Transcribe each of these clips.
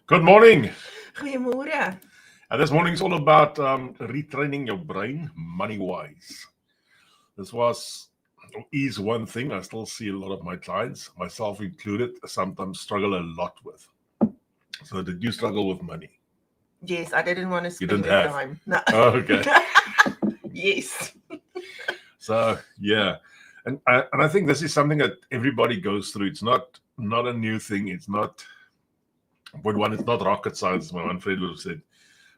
Good morning. Goeiemôre. And this morning is all about retraining your brain money-wise. This is one thing I still see a lot of my clients, myself included, sometimes struggle a lot with. So did you struggle with money? Yes, I didn't want to You spend didn't the have? time. No. Oh, okay. Yes. So yeah, and I think this is something that everybody goes through. It's not a new thing. It's not it's not rocket science, my one friend would have said,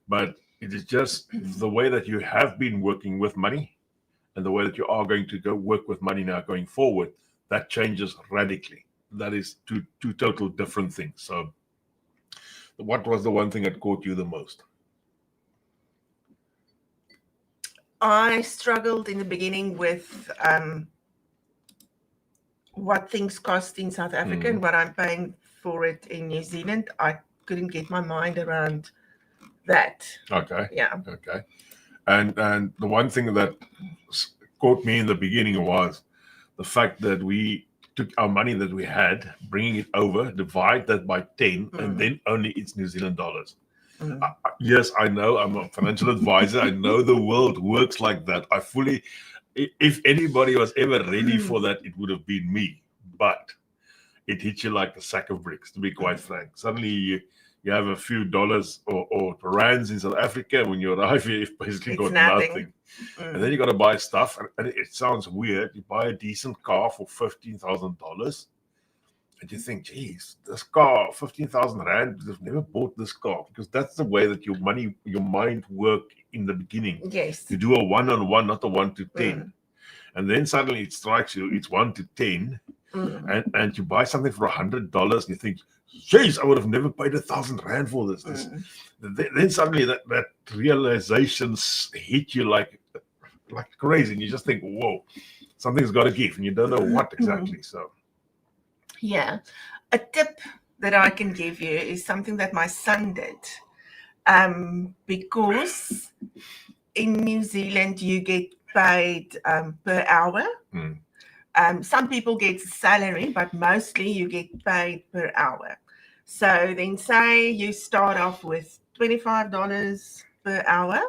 but it is just the way that you have been working with money and the way that you are going to go work with money now going forward. That changes radically. That is two total different things. So what was the one thing that caught you the most? I struggled in the beginning with what things cost in South Africa and what I'm paying for it in New Zealand. I couldn't get my mind around that. Okay. Yeah. Okay. And the one thing that caught me in the beginning was the fact that we took our money that we had, bringing it over, divide that by 10, and then only it's New Zealand dollars. Yes, I know. I'm a financial advisor. I know the world works like that. If anybody was ever ready for that, it would have been me. But it hits you like a sack of bricks, to be quite frank. Suddenly you have a few dollars or rands in South Africa. When you arrive here, you've basically got nothing. And then you got to buy stuff. And it sounds weird. You buy a decent car for $15,000. And you think, geez, this car, 15,000 rand, you've never bought this car, because that's the way that your mind work in the beginning. Yes. You do a 1-on-1, not a 1 to 10. And then suddenly it strikes you, it's 1 to 10. And you buy something for $100 and you think, geez, I would have never paid 1,000 rand for this. Then suddenly that realizations hit you like crazy. And you just think, whoa, something's got to give. And you don't know what exactly. So. Yeah. A tip that I can give you is something that my son did. Because in New Zealand, you get paid per hour. Some people get salary, but mostly you get paid per hour. So then say you start off with $25 per hour.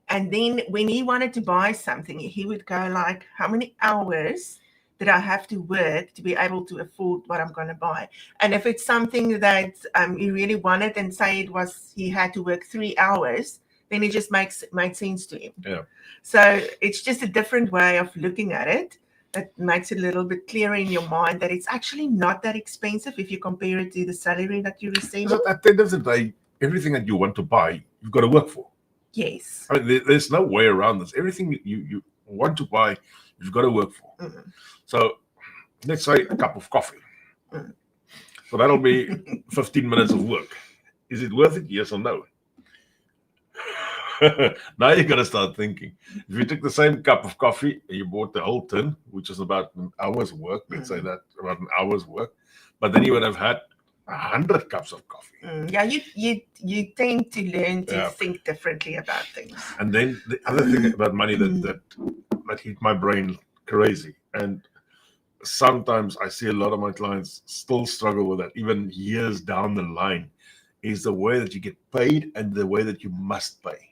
And then when he wanted to buy something, he would go like, how many hours that I have to work to be able to afford what I'm going to buy? And if it's something that he really wanted, and say he had to work 3 hours, then it just made sense to him. Yeah. So it's just a different way of looking at it that makes it a little bit clearer in your mind that it's actually not that expensive if you compare it to the salary that you receive. At the end of the day, everything that you want to buy, you've got to work for. Yes. I mean, there's no way around this. Everything you want to buy, you've got to work for. So let's say a cup of coffee. So that'll be 15 minutes of work. Is it worth it? Yes or no? Now you got to start thinking. If you took the same cup of coffee and you bought the whole tin, which is about an hour's work, let's say that, about an hour's work, but then you would have had 100 cups of coffee. Yeah, you tend to learn to think differently about things. And then the other thing about money that hit my brain crazy, and sometimes I see a lot of my clients still struggle with that, even years down the line, is the way that you get paid and the way that you must pay.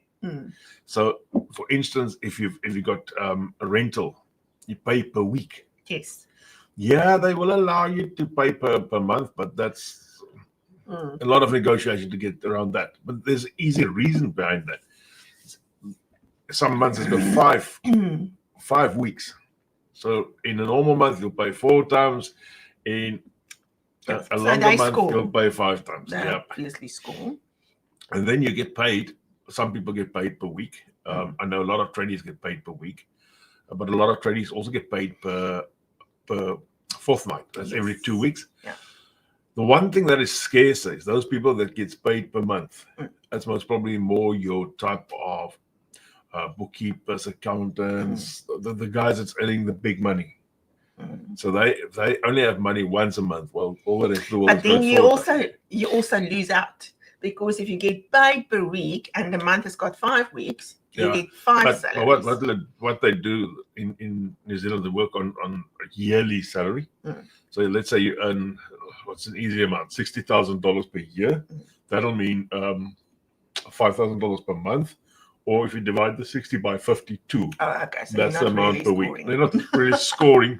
So, for instance, if you got a rental, you pay per week. Yes. Yeah, they will allow you to pay per month, but that's a lot of negotiation to get around that. But there's an easy reason behind that. Some months it's got 5 weeks. So in a normal month, you'll pay 4 times. In a longer month, you'll pay 5 times. Yeah, obviously school. And then you get paid. Some people get paid per week. I know a lot of tradies get paid per week, but a lot of tradies also get paid per fortnight. That's every 2 weeks. Yeah. The one thing that is scarce is those people that gets paid per month. That's most probably more your type of bookkeepers, accountants, the guys that's earning the big money. So they only have money once a month. Well, all the rest of the world. But then you also lose out, because if you get paid per week and the month has got 5 weeks, you get 5 salaries. What they do in New Zealand, they work on a yearly salary. So let's say you earn what's an easy amount? $60,000 per year. That'll mean $5,000 per month. Or if you divide the 60 by 52, okay. So that's the amount really per week. They're not really scoring.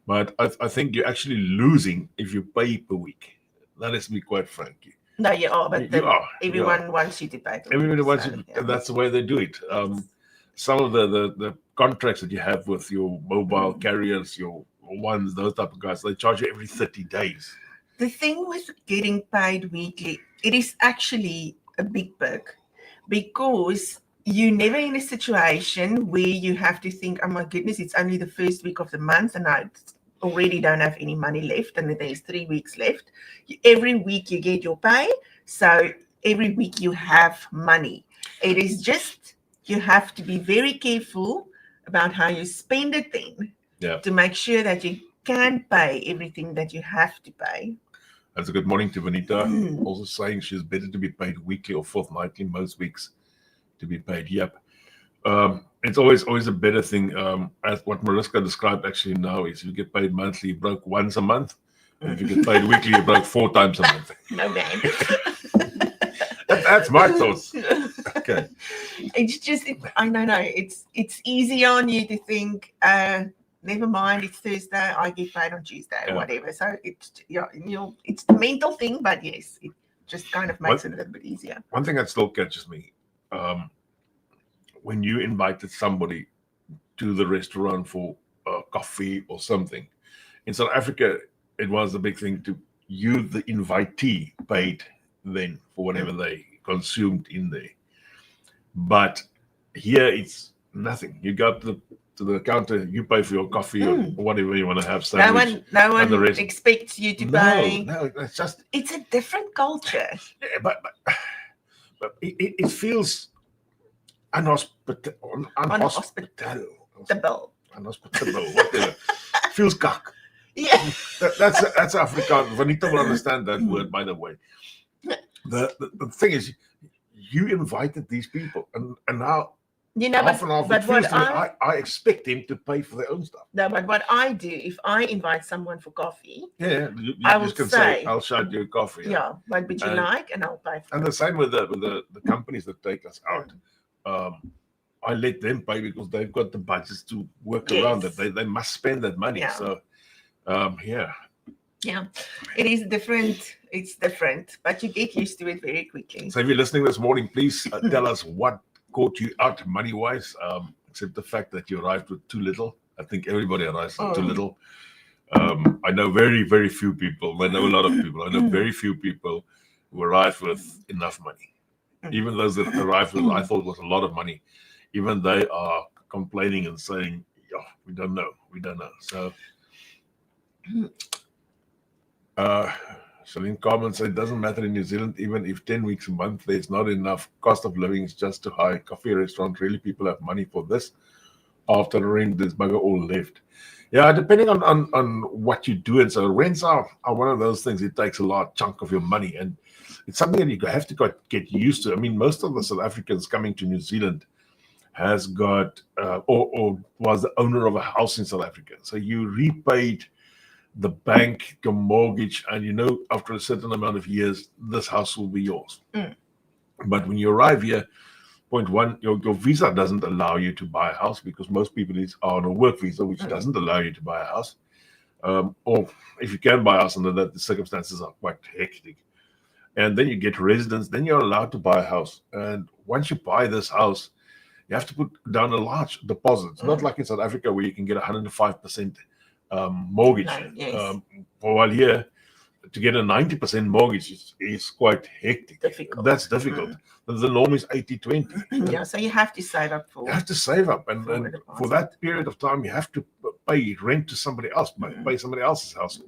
But I think you're actually losing if you pay per week. That is to be quite frank. No, you are, but everyone wants you to pay. Everybody wants you, and that's the way they do it. Some of the contracts that you have with your mobile carriers, your ones, those type of guys, they charge you every 30 days. The thing with getting paid weekly, it is actually a big perk because you're never in a situation where you have to think, oh my goodness, it's only the first week of the month and I already don't have any money left and there's 3 weeks left. Every week you get your pay, so every week you have money. It is just, you have to be very careful about how you spend it then to make sure that you can pay everything that you have to pay. That's a good morning to Vanita. Also saying she's better to be paid weekly or fortnightly, most weeks to be paid. Yep. It's always a better thing. As what Mariska described actually now is, if you get paid monthly, you broke once a month. And if you get paid weekly, you broke 4 times a month. No, man. That's my thoughts. Okay. It's just, I know, it's easy on you to think, never mind, it's Thursday, I get paid on Tuesday or whatever. So it's it's the mental thing, but yes, it just kind of makes it a little bit easier. One thing that still catches me, when you invited somebody to the restaurant for coffee or something, in South Africa, it was a big thing to you, the invitee, paid then for whatever they consumed in there. But here it's nothing. You go to the counter, you pay for your coffee or whatever you want to have. Sandwich, no one expects you to pay. No, it's a different culture. Yeah, but it feels unhospitable. Unhospitable. Whatever. Feels cock. Yeah. That's Afrikaans. Vanita will understand that word, by the way. The thing is, you invited these people, and now half and half. But what I expect them to pay for their own stuff. No, but what I do, if I invite someone for coffee, you I just can say, "I'll shout you a coffee." Yeah, what would you like, and I'll pay for it. And the same with the companies that take us out. I let them pay because they've got the budgets to work around it. They must spend that money. Yeah. So, Yeah, it is different. It's different, but you get used to it very quickly. So if you're listening this morning, please tell us what caught you out money-wise, except the fact that you arrived with too little. I think everybody arrives with too little. I know very, very few people. I know a lot of people. I know very few people who arrive with enough money. Even those that arrived with, I thought was a lot of money, even they are complaining and saying, "Yeah, we don't know. So, Celine Carmen said, it doesn't matter in New Zealand, even if 10 weeks a month, there's not enough. Cost of living is just too high. Coffee restaurant, really, people have money for this. After the rent, this bugger all left." Yeah, depending on what you do. And so rents are one of those things. It takes a large chunk of your money. And it's something that you have to get used to. I mean, most of the South Africans coming to New Zealand has got or was the owner of a house in South Africa. So you repaid the bank, your mortgage, and after a certain amount of years, this house will be yours. But when you arrive here, point one, your visa doesn't allow you to buy a house because most people are on a work visa, which doesn't allow you to buy a house. Or if you can buy a house under that, the circumstances are quite hectic. And then you get residence, then you're allowed to buy a house. And once you buy this house, you have to put down a large deposit. It's not like in South Africa where you can get 105% mortgage. While here, to get a 90% mortgage is quite hectic. Difficult. That's difficult. The norm is 80-20. Yeah, so you have to save up for. You have to save up, and for that period of time, you have to pay rent to somebody else, pay somebody else's house.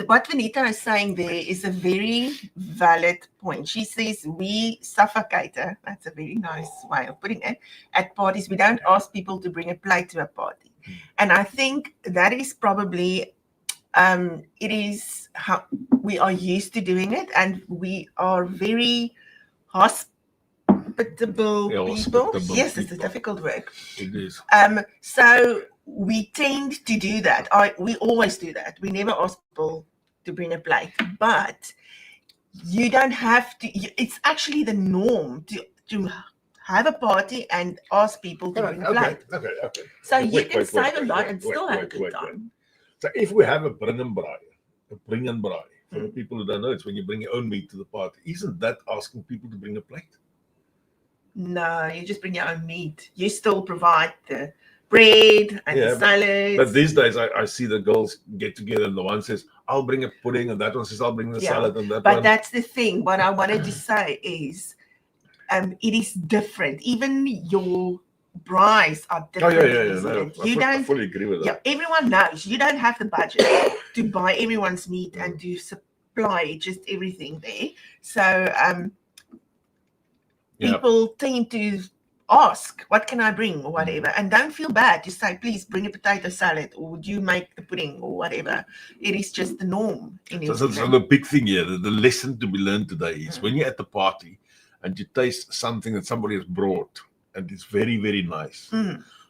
What Vanita is saying there is a very valid point. She says we suffocate her. That's a very nice way of putting it. At parties, we don't ask people to bring a plate to a party. And I think that is probably, it is how we are used to doing it. And we are very hospitable people. Yes, it's a difficult word. It is. So we tend to do that. We always do that. We never ask people to bring a plate, but you don't have to. It's actually the norm to have a party and ask people to bring a plate. Okay. So you can save a lot and still have a good time. So if we have a bring and braai, for the Mm. people who don't know, it's when you bring your own meat to the party. Isn't that asking people to bring a plate? No, you just bring your own meat. You still provide the bread and the salads. But these days, I see the girls get together, and the one says, "I'll bring a pudding," and that one says, "I'll bring the salad," and that But one. that's the thing. What I wanted to say is, it is different. Even your braais are different. No, I fully agree with that. Yeah, everyone knows you don't have the budget to buy everyone's meat and to supply just everything there. So people tend to ask, what can I bring or whatever, and don't feel bad to say, please bring a potato salad, or would you make the pudding or whatever. It is just the norm in New Zealand. So the big thing here, the lesson to be learned today is when you're at the party and you taste something that somebody has brought and it's very, very nice,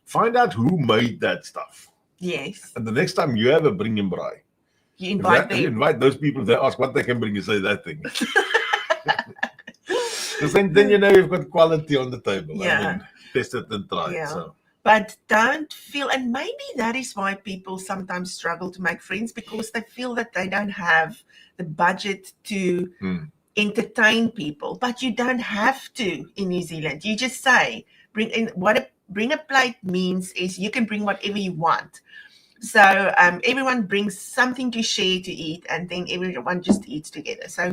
find out who made that stuff. Yes. And the next time you have a bring and braai, you invite them. You invite those people, they ask what they can bring, you say that thing. Because then you know you've got quality on the table. Yeah. I mean, test it and try it. So. But don't feel, and maybe that is why people sometimes struggle to make friends, because they feel that they don't have the budget to entertain people. But you don't have to in New Zealand. You just say, bring a plate means is you can bring whatever you want. So everyone brings something to share to eat, and then everyone just eats together. So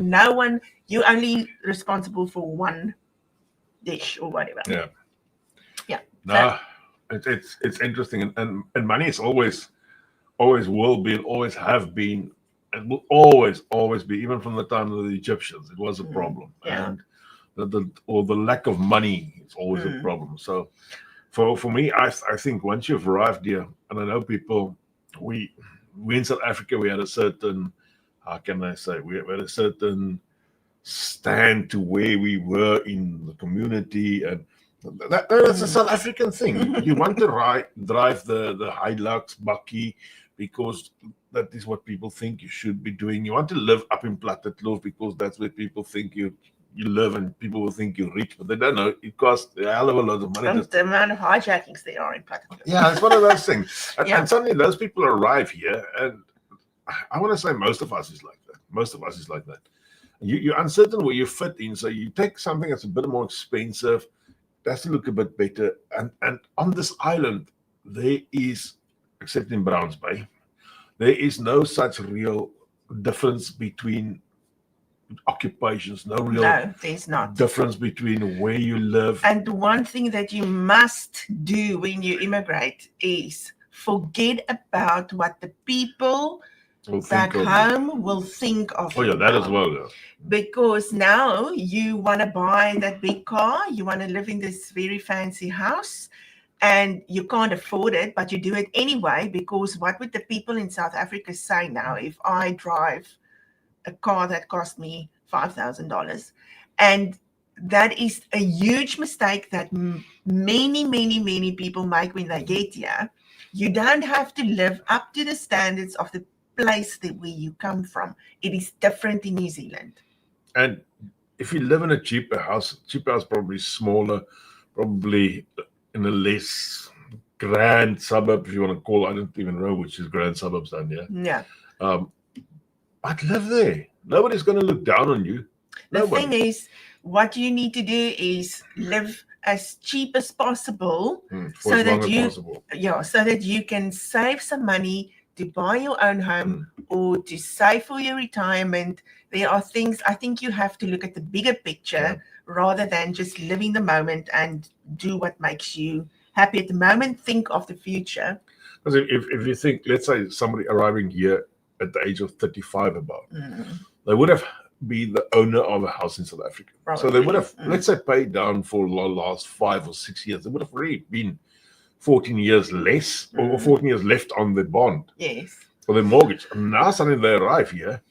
you're only responsible for one dish or whatever. Yeah. No, it's interesting, and money is always will be, always have been, and will always be, even from the time of the Egyptians. It was a problem, and the lack of money is always a problem. So for me, I think once you've arrived here, and I know people, we in South Africa, we had a certain, how can I say, we had a certain stand to where we were in the community, and that's a South African thing. You want to drive the Hilux bakkie because that is what people think you should be doing. You want to live up in Plattekloof because that's where people think you live, and people will think you're rich, but they don't know it costs a hell of a lot of money. And the amount of hijackings there are in Plattekloof. Yeah, it's one of those things. And suddenly those people arrive here, and I want to say most of us is like that. You're uncertain where you fit in, so you take something that's a bit more expensive, has to look a bit better. And on this island, there is, except in Browns Bay, there is no such real difference between occupations, no, there's not difference between where you live. And one thing that you must do when you immigrate is forget about what the people back home will think of you. Oh yeah, that as well. Yeah. Because now you want to buy that big car, you want to live in this very fancy house, and you can't afford it, but you do it anyway, because what would the people in South Africa say now if I drive a car that cost me $5,000? And that is a huge mistake that many people make when they get here. You don't have to live up to the standards of the place where you come from. It is different in New Zealand. And if you live in a cheaper house probably smaller, probably in a less grand suburb, if you want to call it. I don't even know which is grand suburbs down here. Yeah. But live there. Nobody's going to look down on you. The thing is, what you need to do is live as cheap as possible, so that you can save some money to buy your own home or to save for your retirement. There are things, I think you have to look at the bigger picture rather than just living the moment and do what makes you happy at the moment. Think of the future. Because if you think, let's say somebody arriving here at the age of 35 about, they would have been the owner of a house in South Africa. Probably. So they would have, let's say, paid down for the last 5 or 6 years. They would have really been 14 years less or 14 years left on the bond. Yes. For their mortgage. And now suddenly they arrive here,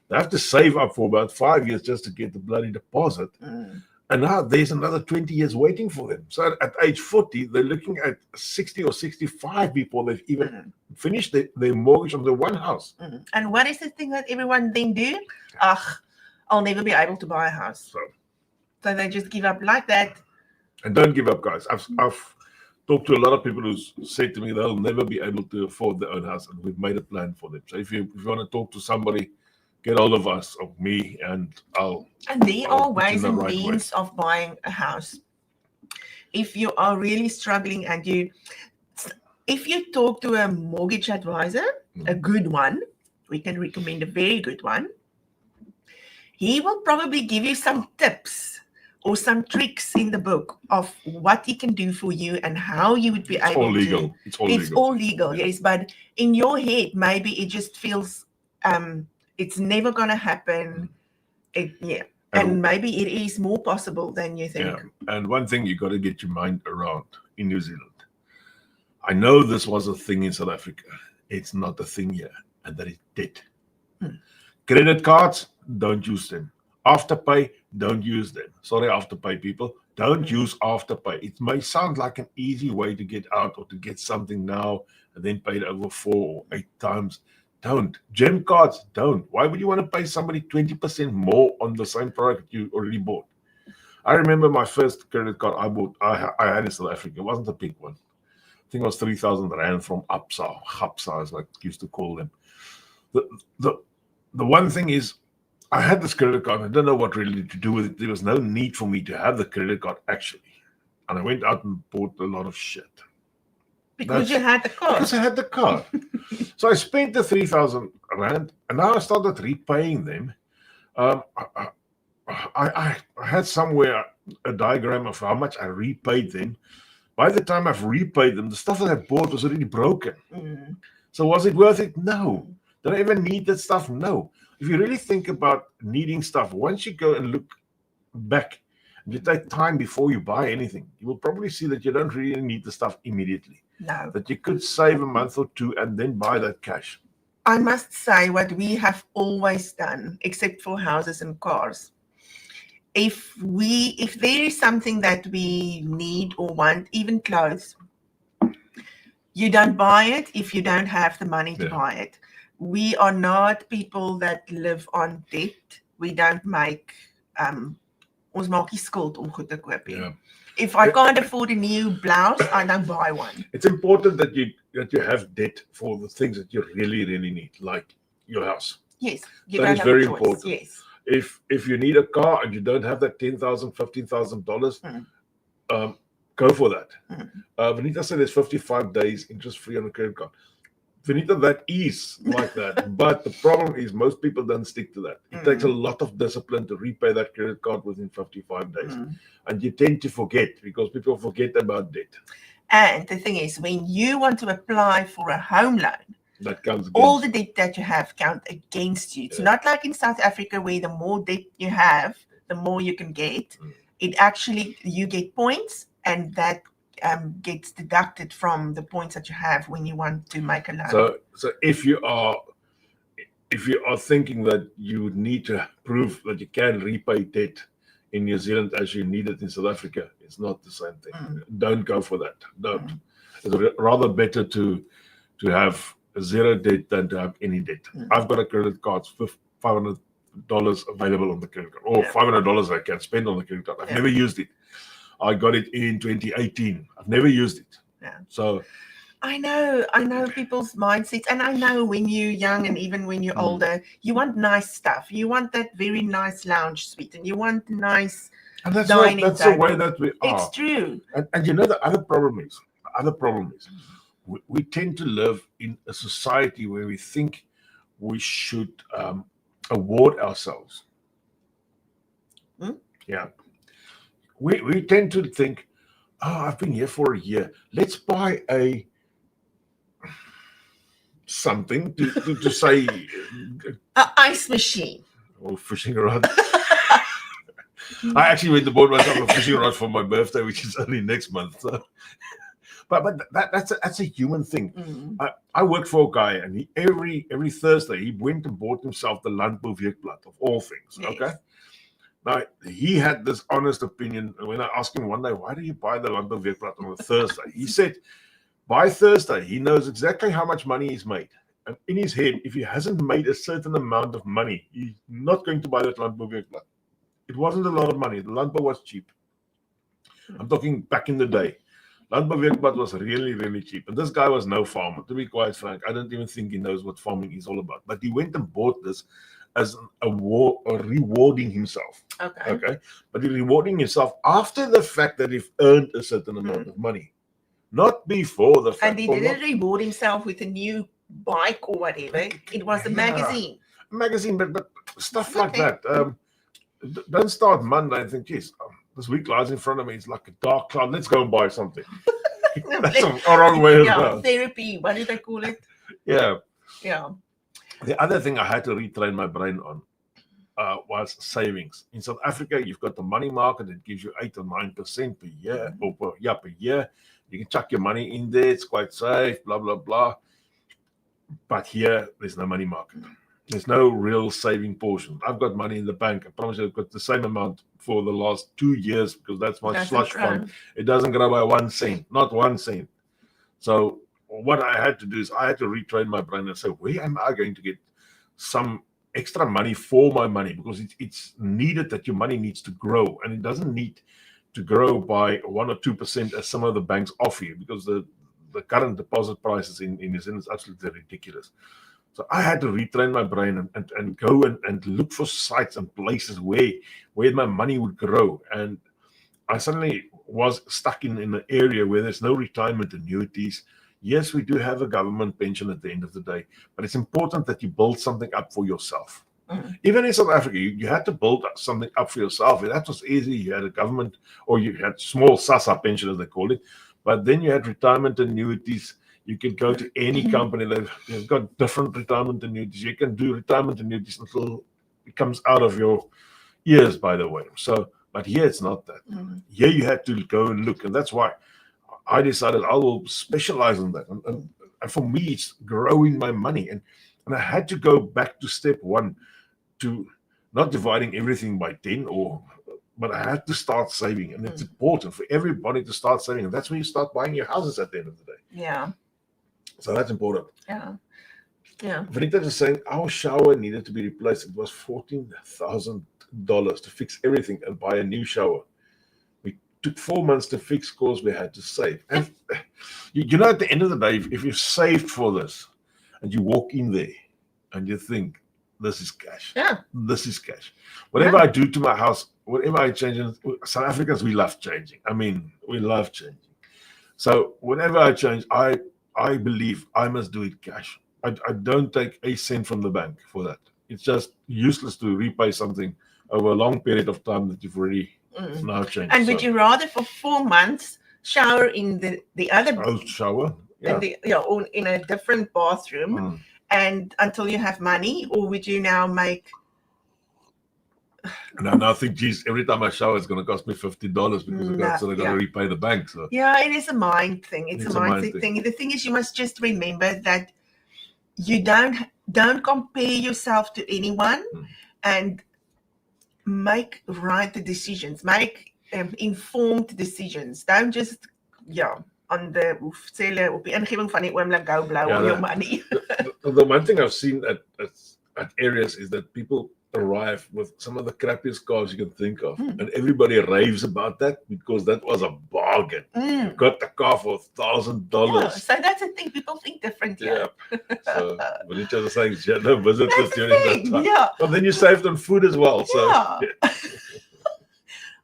they have to save up for about 5 years just to get the bloody deposit. And now there's another 20 years waiting for them. So at age 40, they're looking at 60 or 65 before they've even finished their mortgage on the one house. And what is the thing that everyone then do? I'll never be able to buy a house. So they just give up like that. And don't give up, guys. I've talked to a lot of people who said to me they'll never be able to afford their own house, and we've made a plan for them. So if you want to talk to somebody, get hold of us, of me, and I'll. And there are ways and means of buying a house. If you are really struggling, and if you talk to a mortgage advisor, a good one, we can recommend a very good one. He will probably give you some tips or some tricks in the book of what he can do for you and how you would be able to. It's all legal, yes. But in your head, maybe it just feels it's never going to happen. And maybe it is more possible than you think. Yeah. And one thing you got to get your mind around in New Zealand. I know this was a thing in South Africa. It's not a thing here, and that is debt. Credit cards, don't use them. Afterpay, don't use them. Sorry, Afterpay people, don't use Afterpay. It may sound like an easy way to get out or to get something now and then pay it over 4 or 8 times. Don't. Gem cards, don't. Why would you want to pay somebody 20% more on the same product you already bought? I remember my first credit card I had in South Africa. It wasn't a big one. I think it was 3,000 Rand from Hapsa, as I used to call them. The one thing is, I had this credit card. I don't know what really to do with it. There was no need for me to have the credit card, actually. And I went out and bought a lot of shit. Because you had the card. Because I had the card. So I spent the 3,000 Rand, and now I started repaying them. I had somewhere a diagram of how much I repaid them. By the time I've repaid them, the stuff that I bought was already broken. So was it worth it? No. Did I ever need that stuff? No. If you really think about needing stuff, once you go and look back, and you take time before you buy anything, you will probably see that you don't really need the stuff immediately. No. That you could save a month or two and then buy that cash. I must say what we have always done, except for houses and cars. If there is something that we need or want, even clothes, you don't buy it if you don't have the money to buy it. We are not people that live on debt. We don't make ons maak nie skuld om goed te koop nie. If I can't afford a new blouse, I don't buy one. It's important that you have debt for the things that you really, really need, like your house. Yes, that is very important. Yes. If you need a car and you don't have that $10,000, $15,000, go for that. Vanita said there's 55 days interest-free on a credit card. Vanita, that is like that. But the problem is most people don't stick to that. It takes a lot of discipline to repay that credit card within 55 days. And you tend to forget because people forget about debt. And the thing is, when you want to apply for a home loan, that comes all the debt that you have count against you. It's not like in South Africa where the more debt you have, the more you can get. It actually, you get points, and that gets deducted from the points that you have when you want to make a loan. So if you are thinking that you would need to prove that you can repay debt in New Zealand as you need it in South Africa, it's not the same thing. Don't go for that. Don't. It's rather better to have zero debt than to have any debt. I've got a credit card, $500 available on the credit card, or $500 I can spend on the credit card. I've never used it. I got it in 2018. I've never used it. So I know people's mindsets, and I know when you're young and even when you're older, you want nice stuff. You want that very nice lounge suite, and you want nice dining. That's the way that we are. It's true. And you know the other problem is we tend to live in a society where we think we should award ourselves. Yeah. We tend to think, I've been here for a year. Let's buy something to say. An ice machine. Or fishing rod. I actually went to bought myself a fishing rod for my birthday, which is only next month. So. But that's a human thing. I worked for a guy, and every Thursday he went and bought himself the Landbouw Weekblad of all things. Okay. Now, he had this honest opinion. When I asked him one day, why do you buy the Landbouweekblad on a Thursday? He said, by Thursday, he knows exactly how much money he's made. And in his head, if he hasn't made a certain amount of money, he's not going to buy that Landbouweekblad. It wasn't a lot of money. The Landbou was cheap. I'm talking back in the day. Landbouweekblad was really, really cheap. And this guy was no farmer. To be quite frank, I don't even think he knows what farming is all about. But he went and bought this as a rewarding himself. Okay. But he's rewarding himself after the fact that he's earned a certain amount of money. Not before the fact. And he didn't reward himself with a new bike or whatever. It was a magazine. Magazine, but stuff like that. Don't start Monday and think, geez, this week lies in front of me. It's like a dark cloud. Let's go and buy something. That's a wrong way as well. Therapy. What do they call it? Yeah. Yeah. The other thing I had to retrain my brain on was savings. In South Africa, you've got the money market that gives you 8 or 9% per year. Per year. You can chuck your money in there. It's quite safe, blah, blah, blah. But here, there's no money market. There's no real saving portion. I've got money in the bank. I promise you I've got the same amount for the last 2 years because that's my slush fund. It doesn't grow by 1 cent, not 1 cent. So what I had to do is I had to retrain my brain and say, where am I going to get some extra money for my money? Because it's needed that your money needs to grow. And it doesn't need to grow by 1 or 2% as some of the banks offer you, because the current deposit prices in New Zealand is absolutely ridiculous. So I had to retrain my brain and go and look for sites and places where my money would grow. And I suddenly was stuck in an area where there's no retirement annuities. Yes, we do have a government pension at the end of the day, but it's important that you build something up for yourself. Even in South Africa, you had to build something up for yourself. That was easy. You had a government, or you had small SASSA pension, as they call it. But then you had retirement annuities. You can go to any company. They've got different retirement annuities. You can do retirement annuities until it comes out of your ears, by the way. So, but here it's not that. Here you had to go and look. And that's why I decided I will specialize in that. And for me, it's growing my money. And I had to go back to step one, to not dividing everything by 10, but I had to start saving. And it's important for everybody to start saving. And that's when you start buying your houses at the end of the day. Yeah. So that's important. Yeah. Vanita was saying our shower needed to be replaced. It was $14,000 to fix everything and buy a new shower. We took 4 months to fix because we had to save. And you know, at the end of the day, if you've saved for this and you walk in there and you think, this is cash. Yeah. This is cash. Whatever I do to my house, whatever I change, South Africans, we love changing. I mean, we love changing. So whenever I change, I believe I must do it cash. I don't take a cent from the bank for that. It's just useless to repay something over a long period of time that you've already now changed. And would you rather for 4 months shower in the other shower? Yeah. Or in a different bathroom and until you have money, or would you now make? And I now think, geez, every time I shower, it's going to cost me $50 because I've got to repay the bank. So yeah, it is a mind thing. It's a mindset thing. The thing is, you must just remember that you don't compare yourself to anyone, and make right decisions. Make informed decisions. Don't just on the op die ingewing van die oomblik go blow on your money. The one thing I've seen at areas is that people arrive with some of the crappiest cars you can think of, and everybody raves about that because that was a bargain. You got the car for $1,000. So that's the thing. People think different. Yeah. So, but each other saying, no visitors during that time. Yeah. But then you saved on food as well. So. Yeah.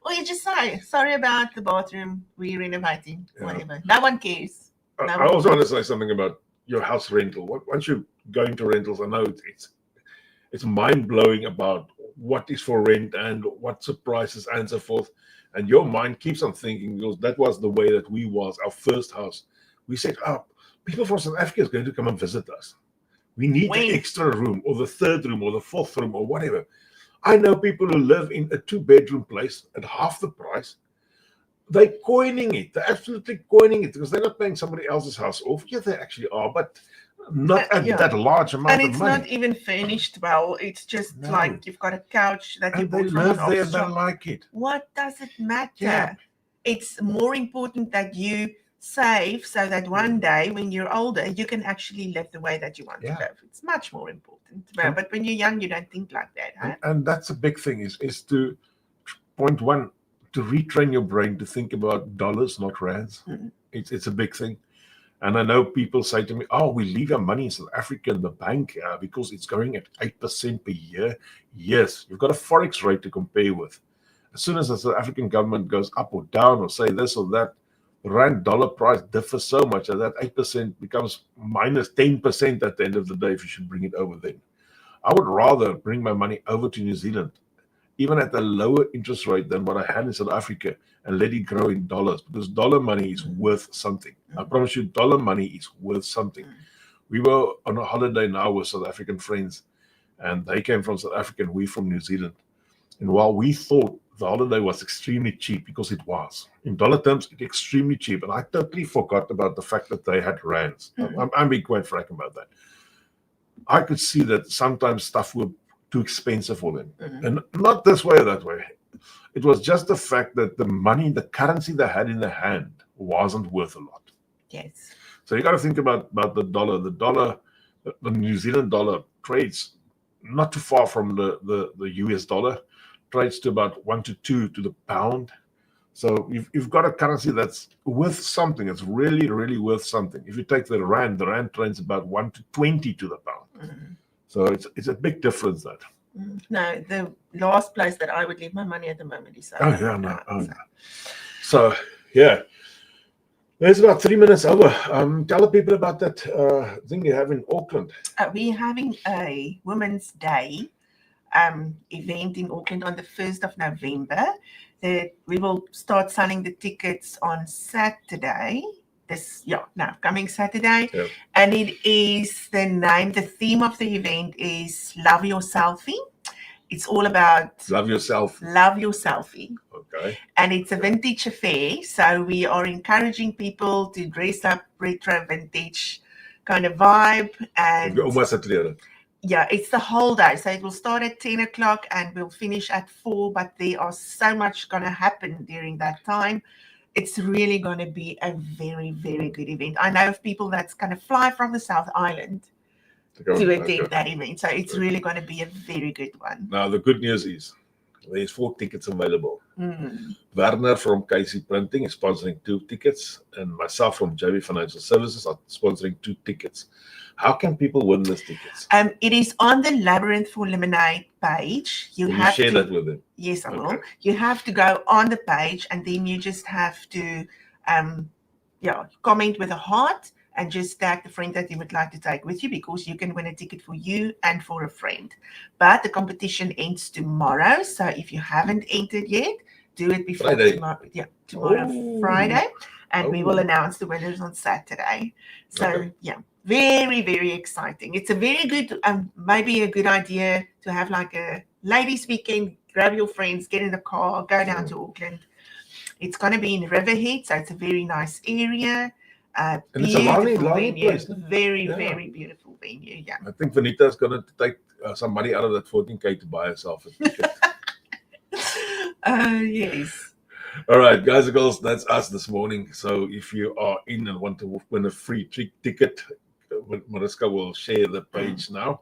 Or you just say, sorry about the bathroom, we're renovating, whatever. No one cares. I also want to say something about your house rental. Once you go into rentals, I know it's mind-blowing about what is for rent and what's the prices and so forth. And your mind keeps on thinking, because that was the way that our first house. We said, people from South Africa is going to come and visit us. We need the extra room or the third room or the fourth room or whatever. I know people who live in a 2-bedroom place at half the price. They're coining it. They're absolutely coining it because they're not paying somebody else's house off. Yeah, they actually are, but Not at Yeah. that large amount And of it's money. not even furnished well. It's just No. like you've got a couch that you And they bought from an live there, off they shop. like it. What does it matter? Yeah. It's more important that you save so that one day when you're older, you can actually live the way that you want to Yeah. live. It's much more important. But when you're young, you don't think like that. Huh? And that's a big thing is to point one, to retrain your brain to think about dollars, not rands. Mm. It's a big thing. And I know people say to me, oh, we leave our money in South Africa in the bank because it's going at 8% per year. Yes, you've got a forex rate to compare with. As soon as the South African government goes up or down or say this or that, the rand dollar price differs so much that 8% becomes minus 10% at the end of the day if you should bring it over then. I would rather bring my money over to New Zealand, even at a lower interest rate than what I had in South Africa, and let it grow in dollars, because dollar money is worth something. I promise you, dollar money is worth something. We were on a holiday now with South African friends, and they came from South Africa and we from New Zealand. And while we thought the holiday was extremely cheap, because it was, in dollar terms, it's extremely cheap. And I totally forgot about the fact that they had rands. I'm being quite frank about that. I could see that sometimes stuff were too expensive for them. And not this way or that way. It was just the fact that the money, the currency they had in their hand wasn't worth a lot. Yes. So you got to think about the dollar. The New Zealand dollar trades not too far from the US dollar, trades to about 1 to 2 to the pound. So you've got a currency that's worth something. It's really, really worth something. If you take the rand trades about 1 to 20 to the pound. So it's a big difference that. No, the last place that I would leave my money at the moment is South Africa. No. No. So yeah, there's about 3 minutes over. Tell the people about that thing you have in Auckland. We're having a Women's Day event in Auckland on the 1st of November. We will start selling the tickets on Saturday. Coming Saturday. Yep. And it is the theme of the event is Love Your Selfie. It's all about Love yourself. Love your selfie. Okay. And it's a vintage affair. So we are encouraging people to dress up retro vintage kind of vibe. And yeah, it's the whole day. So it will start at 10 o'clock and we'll finish at 4. But there are so much going to happen during that time. It's really going to be a very, very good event. I know of people that's going to fly from the South Island to attend that event. So it's really going to be a very good one. Now, the good news is there's 4 tickets available. Werner from KC Printing is sponsoring 2 tickets, and myself from JB Financial Services are sponsoring 2 tickets. How can people win these tickets? It is on the Labyrinth for Lemonade page. Will you share that with them? Yes, I will. You have to go on the page, and then you just have to comment with a heart and just tag the friend that you would like to take with you, because you can win a ticket for you and for a friend. But the competition ends tomorrow, so if you haven't entered yet, do it before tomorrow, Friday, and we will announce the winners on Saturday. So very, very exciting. It's a very good, maybe a good idea to have like a ladies' weekend. Grab your friends, get in the car, go down to Auckland. It's going to be in Riverhead, so it's a very nice area. And it's a lovely place. Very, very beautiful venue. Yeah. I think Vanita's going to take some money out of that 14K to buy herself a ticket. Yes. All right, guys and girls, that's us this morning. So if you are in and want to win a free ticket, Mariska will share the page now.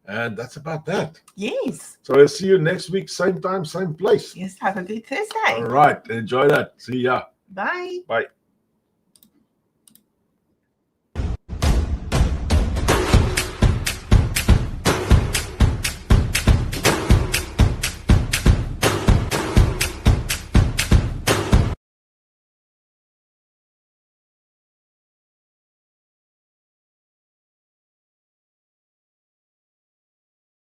And that's about that. Yes. So I'll see you next week, same time, same place. Yes, have a good Thursday. All right, enjoy that. See ya. Bye. Bye.